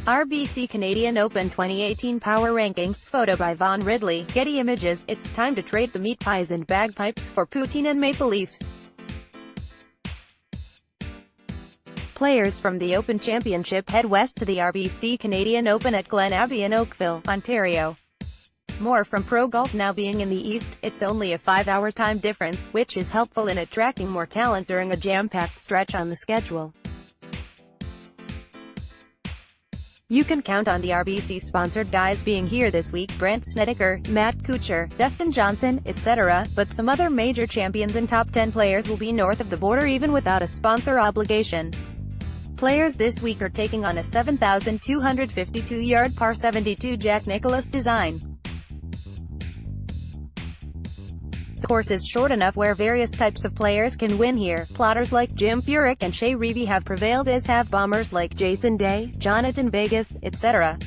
RBC Canadian Open 2018 Power Rankings, photo by Vaughn Ridley, Getty Images. It's time to trade the meat pies and bagpipes for poutine and maple leafs. Players from the Open Championship head west to the RBC Canadian Open at Glen Abbey in Oakville, Ontario. More from pro golf now being in the East. It's only a 5-hour time difference, which is helpful in attracting more talent during a jam-packed stretch on the schedule. You can count on the RBC-sponsored guys being here this week: Brandt Snedeker, Matt Kuchar, Dustin Johnson, etc., but some other major champions and top 10 players will be north of the border even without a sponsor obligation. Players this week are taking on a 7,252-yard par 72 Jack Nicklaus design. The course is short enough where various types of players can win here. Plotters like Jim Furyk and Shea Reevy have prevailed, as have bombers like Jason Day, Jonathan Vegas, etc.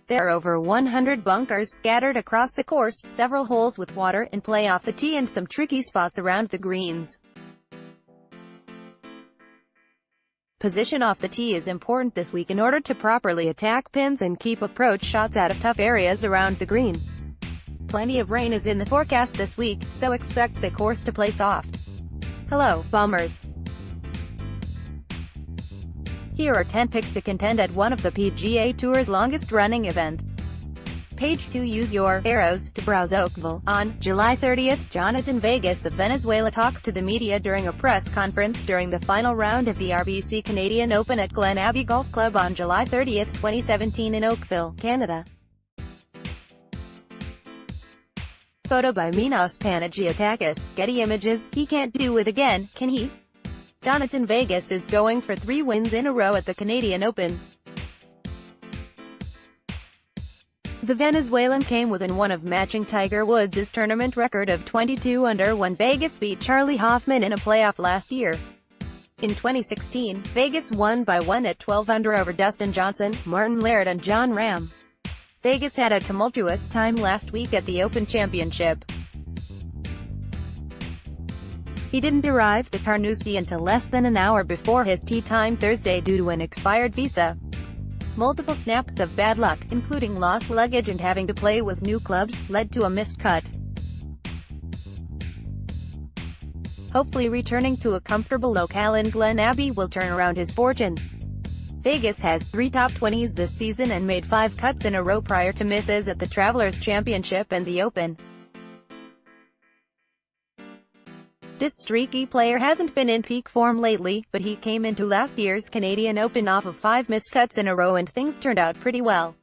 There are over 100 bunkers scattered across the course, several holes with water in play off the tee and some tricky spots around the greens. Position off the tee is important this week in order to properly attack pins and keep approach shots out of tough areas around the green. Plenty of rain is in the forecast this week, so expect the course to play soft. Hello, bombers. Here are 10 picks to contend at one of the PGA Tour's longest-running events. Page 2. Use your arrows to browse Oakville. On July 30th, Jonathan Vegas of Venezuela talks to the media during a press conference during the final round of the RBC Canadian Open at Glen Abbey Golf Club on July 30th, 2017 in Oakville, Canada. Photo by Minos Panagiotakis, Getty Images. He can't do it again, can he? Jonathan Vegas is going for 3 wins in a row at the Canadian Open. The Venezuelan came within one of matching Tiger Woods' tournament record of 22 under when Vegas beat Charlie Hoffman in a playoff last year. In 2016, Vegas won by 1 at 12 under over Dustin Johnson, Martin Laird and John Ram. Vegas had a tumultuous time last week at the Open Championship. He didn't arrive to Carnoustie until less than an hour before his tee time Thursday due to an expired visa. Multiple snaps of bad luck, including lost luggage and having to play with new clubs, led to a missed cut. Hopefully returning to a comfortable locale in Glen Abbey will turn around his fortune. Vegas has 3 top 20s this season and made 5 cuts in a row prior to misses at the Travelers Championship and the Open. This streaky player hasn't been in peak form lately, but he came into last year's Canadian Open off of 5 missed cuts in a row and things turned out pretty well.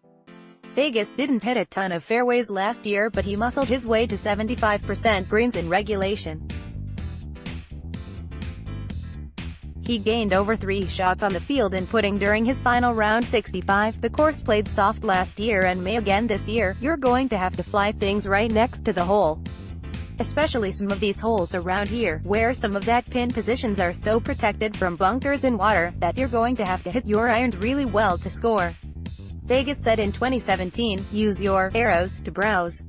Vegas didn't hit a ton of fairways last year, but he muscled his way to 75% greens in regulation. He gained over 3 shots on the field in putting during his final round 65. The course played soft last year and may again this year. You're going to have to fly things right next to the hole. Especially some of these holes around here, where some of that pin positions are so protected from bunkers and water, that you're going to have to hit your irons really well to score. Vegas said in 2017, use your arrows to browse.